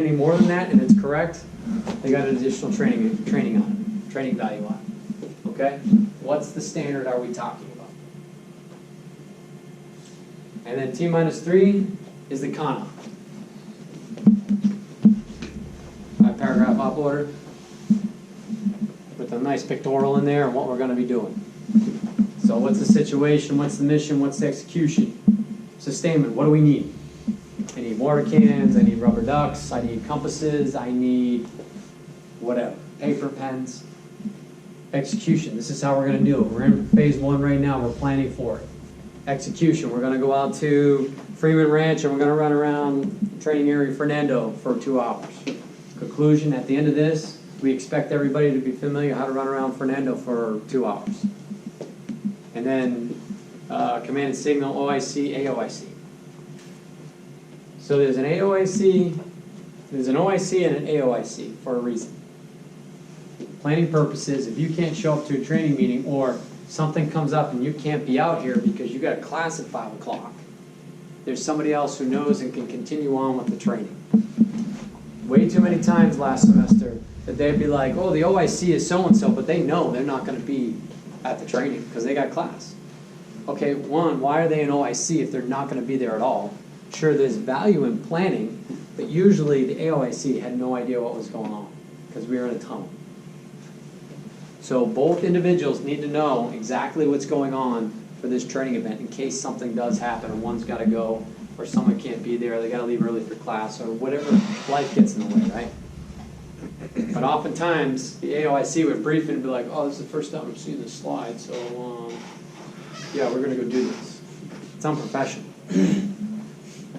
any more than that and it's correct, they got an additional training on it, training value on it. Okay? What's the standard are we talking about? And then T-3 is the kana. My paragraph up order with a nice pictorial in there and what we're going to be doing. So what's the situation? What's the mission? What's the execution? Sustainment. What do we need? I need water cans. I need rubber ducks. I need compasses. I need whatever. Paper, pens. Execution. This is how we're going to do it. We're in phase 1 right now. We're planning for it. Execution. We're going to go out to Freeman Ranch and we're going to run around training area Fernando for 2 hours. Conclusion. At the end of this, we expect everybody to be familiar how to run around Fernando for 2 hours. And then command and signal, OIC, AOIC. So there's an AOIC, there's an OIC and an AOIC for a reason. Planning purposes, if you can't show up to a training meeting or something comes up and you can't be out here because you got a class at 5 o'clock, there's somebody else who knows and can continue on with the training. Way too many times last semester that they'd be like, oh, the OIC is so-and-so, but they know they're not going to be at the training because they got class. Okay, one, why are they an OIC if they're not going to be there at all? Sure, there's value in planning, but usually the AOIC had no idea what was going on because we were in a tunnel. So both individuals need to know exactly what's going on for this training event in case something does happen and one's got to go or someone can't be there, they got to leave early for class or whatever, life gets in the way, right? But oftentimes, the AOIC would brief it and be like, oh, this is the first time I'm seeing this slide, so yeah, we're going to go do this. It's unprofessional.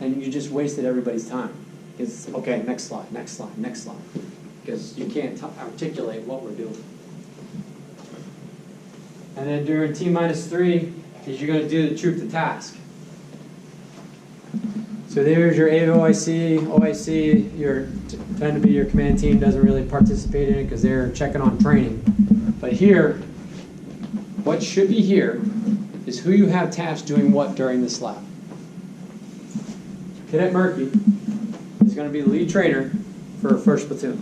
And you just wasted everybody's time. It's, okay, next slide, next slide, next slide. Because you can't articulate what we're doing. And then during T-3 is you're going to do the troop to task. So there's your AOIC, OIC, your tend to be your command team doesn't really participate in it because they're checking on training. But here, what should be here is who you have tasked doing what during this lab. Cadet Murphy is going to be the lead trainer for 1st Platoon.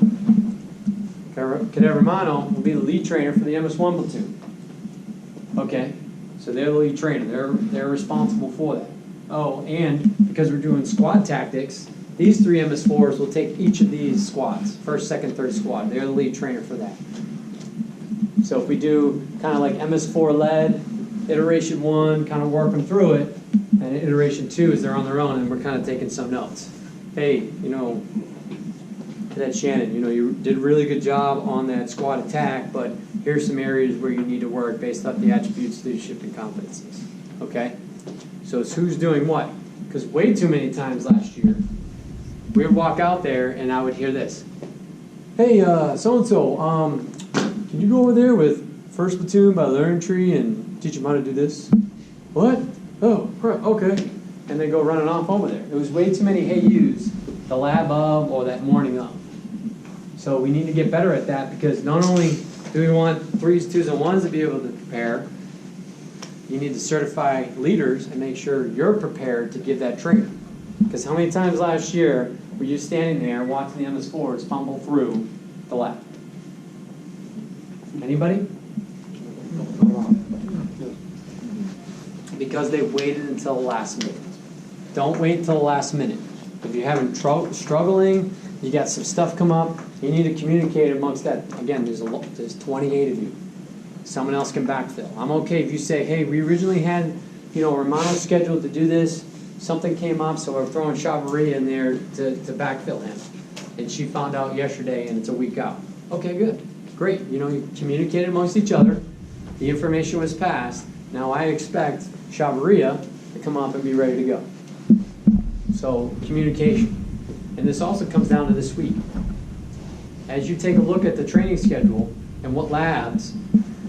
Cadet Romano will be the lead trainer for the MS-1 platoon. Okay, so they're the lead trainer. They're responsible for that. Oh, and because we're doing squad tactics, these 3 MS4s will take each of these squads, 1st, 2nd, 3rd squad. They're the lead trainer for that. So if we do kind of like MS4 led, iteration 1, kind of work them through it, and iteration 2 is they're on their own and we're kind of taking some notes. Hey, you know, Cadet Shannon, you know, you did a really good job on that squad attack, but here's some areas where you need to work based off the attributes, leadership, and competencies. Okay? So it's who's doing what. Because way too many times last year, we would walk out there and I would hear this. Hey, so-and-so, can you go over there with 1st Platoon by the learning tree and teach them how to do this? What? Oh, okay. And they go running off over there. It was way too many hey yous, the lab of or that morning of. So we need to get better at that because not only do we want 3s, 2s, and 1s to be able to prepare, you need to certify leaders and make sure you're prepared to give that training. Because how many times last year were you standing there watching the MS4s fumble through the lab? Anybody? Because they waited until the last minute. Don't wait until the last minute. If you're having struggling, you got some stuff come up, you need to communicate amongst that. Again, there's 28 of you. Someone else can backfill. I'm okay if you say, hey, we originally had, you know, Romano scheduled to do this. Something came up, so we're throwing Chavaria in there to backfill him. And she found out yesterday, and it's a week out. Okay, good. Great. You know, you communicated amongst each other. The information was passed. Now I expect Chavaria to come up and be ready to go. So, communication. And this also comes down to this week. As you take a look at the training schedule and what labs,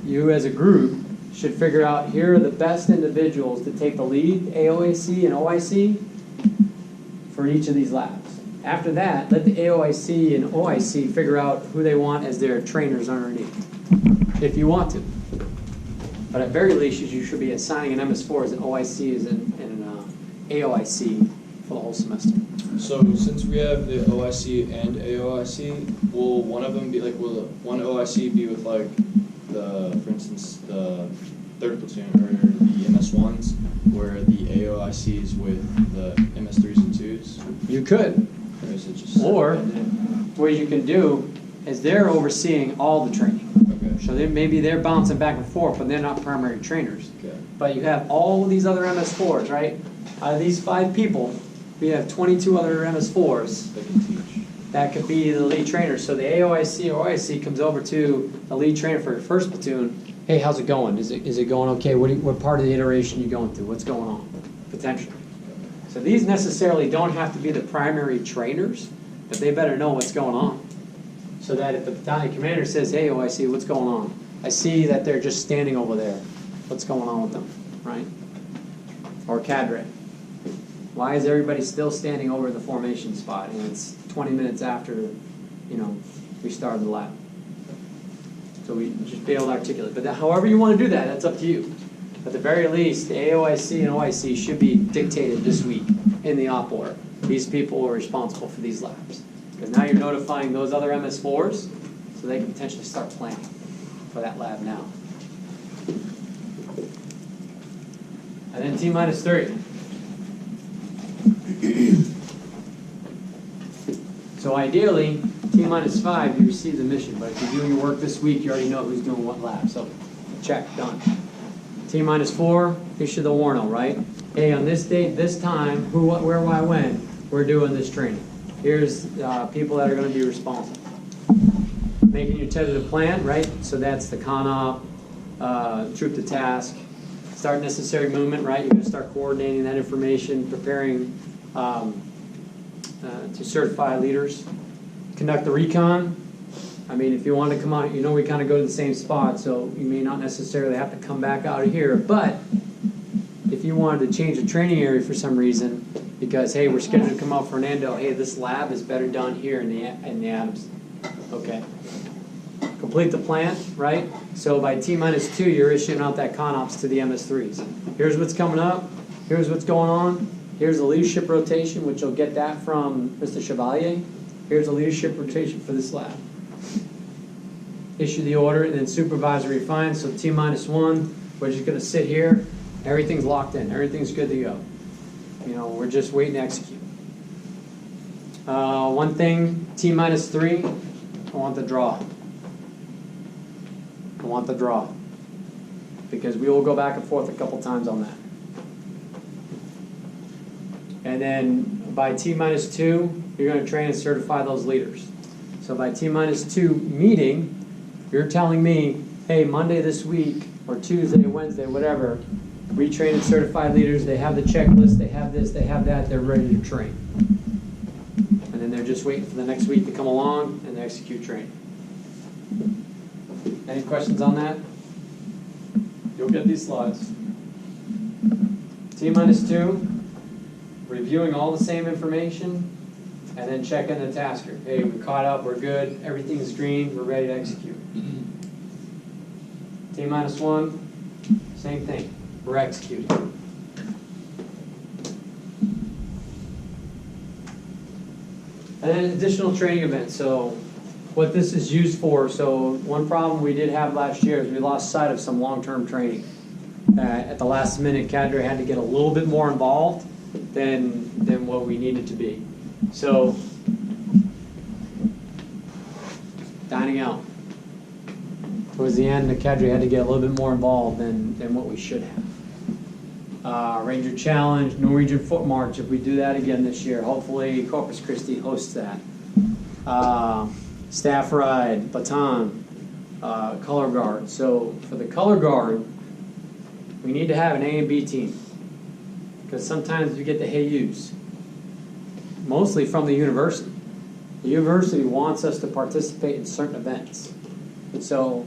you as a group should figure out here are the best individuals to take the lead, AOIC and OIC, for each of these labs. After that, let the AOIC and OIC figure out who they want as their trainers underneath, if you want to. But at very least, you should be assigning an MS4 as an OIC as an AOIC for the whole semester. So since we have the OIC and AOIC, will one of them be like, will one OIC be with like for instance, the 3rd platoon or the MS1s, where the AOIC is with the MS3s and 2s? You could. Or is it just... Or what you can do is they're overseeing all the training. Okay. So maybe they're bouncing back and forth, but they're not primary trainers. Okay. But you have all of these other MS4s, right? Out of these 5 people, we have 22 other MS4s They can teach. that could be the lead trainer. So the AOIC or OIC comes over to the lead trainer for your 1st platoon. Hey, how's it going? Is it going okay? What part of the iteration you going through? What's going on? Potentially. So these necessarily don't have to be the primary trainers, but they better know what's going on. So that if the battalion commander says, hey, OIC, what's going on? I see that they're just standing over there. What's going on with them, right? Or cadre. Why is everybody still standing over the formation spot? And it's 20 minutes after, we started the lap. So we just be able to articulate. But however you want to do that, that's up to you. At the very least, the AOIC and OIC should be dictated this week in the op order. These people are responsible for these laps. Because now you're notifying those other MS4s, so they can potentially start planning for that lab now. And then T-3. So ideally, T-5, you receive the mission. But if you're doing your work this week, you already know who's doing what lab. So check, done. T-4, issue the warning, right? Hey, on this date, this time, who, what, where, why, when, we're doing this training. Here's people that are going to be responsible. Making your tentative plan, right? So that's the CONOP, troop to task, start necessary movement, right? You're going to start coordinating that information, preparing to certify leaders. Conduct the recon. I mean, if you want to come out, we kind of go to the same spot, so you may not necessarily have to come back out of here. But if you wanted to change the training area for some reason, because, hey, we're scheduled to come out for Fernando, hey, this lab is better done here in the Adams. Okay. Complete the plan, right? So by T-2, you're issuing out that CONOPS to the MS3s. Here's what's coming up. Here's what's going on. Here's the leadership rotation, which you'll get that from Mr. Chevalier. Here's a leadership rotation for this lab. Issue the order, and then supervisory fine. So T-1, we're just going to sit here. Everything's locked in. Everything's good to go. We're just waiting to execute. One thing, T-3, I want the draw. I want the draw. Because we will go back and forth a couple times on that. And then by T-2, you're going to train and certify those leaders. So by T-2 meeting, you're telling me, hey, Monday this week, or Tuesday, Wednesday, whatever, retrain and certify leaders, they have the checklist, they have this, they have that, they're ready to train. And then they're just waiting for the next week to come along and they execute training. Any questions on that? You'll get these slides. T-2, reviewing all the same information, and then checking the tasker. Hey, we caught up, we're good, everything's green, we're ready to execute. T-1, same thing, we're executing. And then additional training events. So what this is used for, so one problem we did have last year is we lost sight of some long-term training. At the last minute, cadre had to get a little bit more involved than what we needed to be. So, dining out. Towards the end, the cadre had to get a little bit more involved than what we should have. Ranger Challenge, Norwegian Foot March, if we do that again this year. Hopefully Corpus Christi hosts that. Staff Ride, Baton, Color Guard. So for the Color Guard, we need to have an A and B team. Because sometimes we get the HAYUs, mostly from the university. The university wants us to participate in certain events. So,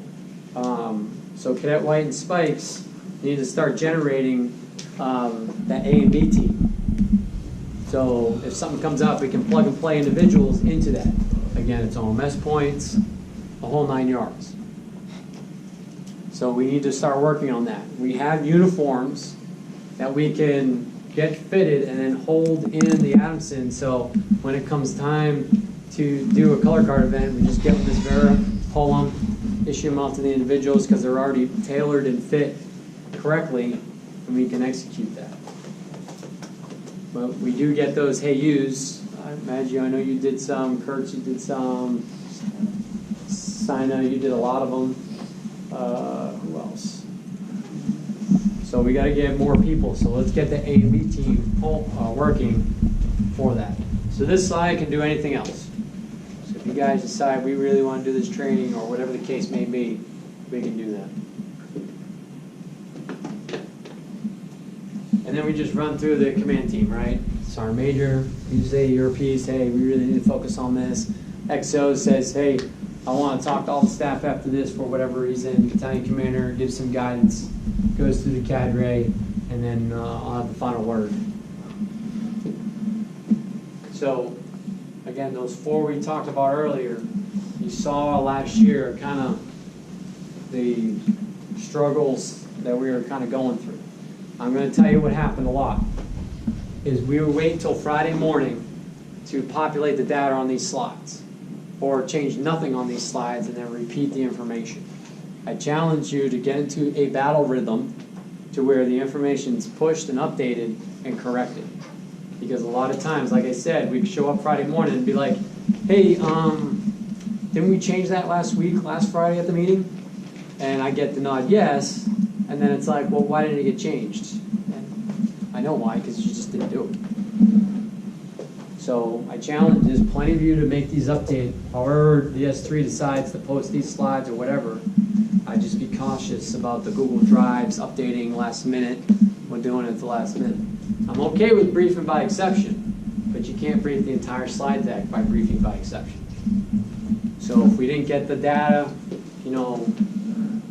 so Cadet White and Spikes need to start generating that A and B team. So if something comes up, we can plug and play individuals into that. Again, it's OMS points, the whole 9 yards. So we need to start working on that. We have uniforms that we can get fitted, and then hold in the Adamson, so when it comes time to do a color guard event, we just get Miss Vera, pull them, issue them out to the individuals, because they're already tailored and fit correctly, and we can execute that. But we do get those hey yous. Maggie, I know you did some, Kurtz, you did some, Sina, you did a lot of them. Who else? So we got to get more people. So let's get the A and B team working for that. So this slide can do anything else. So if you guys decide we really want to do this training or whatever the case may be, we can do that. And then we just run through the command team, right? Sergeant Major, you say your piece, hey, we really need to focus on this. XO says, hey, I want to talk to all the staff after this for whatever reason. Battalion commander gives some guidance, goes through the cadre, and then I'll have the final word. So, again, those 4 we talked about earlier, you saw last year kind of the struggles that we were kind of going through. I'm going to tell you what happened a lot, is we would wait until Friday morning to populate the data on these slides, or change nothing on these slides and then repeat the information. I challenge you to get into a battle rhythm to where the information is pushed and updated and corrected. Because a lot of times, like I said, we'd show up Friday morning and be like, hey, didn't we change that last Friday at the meeting? And I get the nod yes, and then it's like, well, why didn't it get changed? And I know why, because you just didn't do it. So I challenge, there's plenty of you to make these updates. However the S3 decides to post these slides or whatever, I just be cautious about the Google Drives updating last minute when doing it at the last minute. I'm okay with briefing by exception, but you can't brief the entire slide deck by briefing by exception. So if we didn't get the data,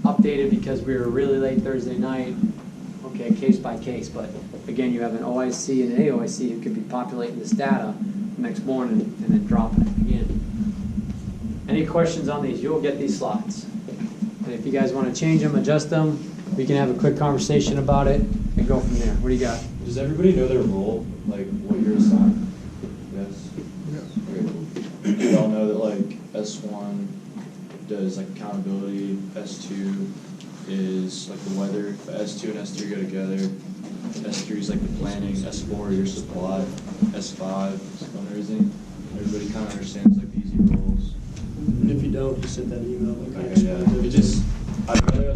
updated because we were really late Thursday night, okay, case by case, but again, you have an OIC and an AOIC who could be populating this data next morning and then dropping it again. Any questions on these? You'll get these slides. And if you guys want to change them, adjust them, we can have a quick conversation about it and go from there. What do you got? Does everybody know their role, like what you're assigned? Yes? Yes. We all know that like S1 does like accountability, S2 is like the weather, but S2 and S3 go together. S3 is like the planning, S4 your supply, S5 is fundraising. Everybody kind of understands like the easy roles. And if you don't, you send that email. Like, Okay, yeah. It just, I'd rather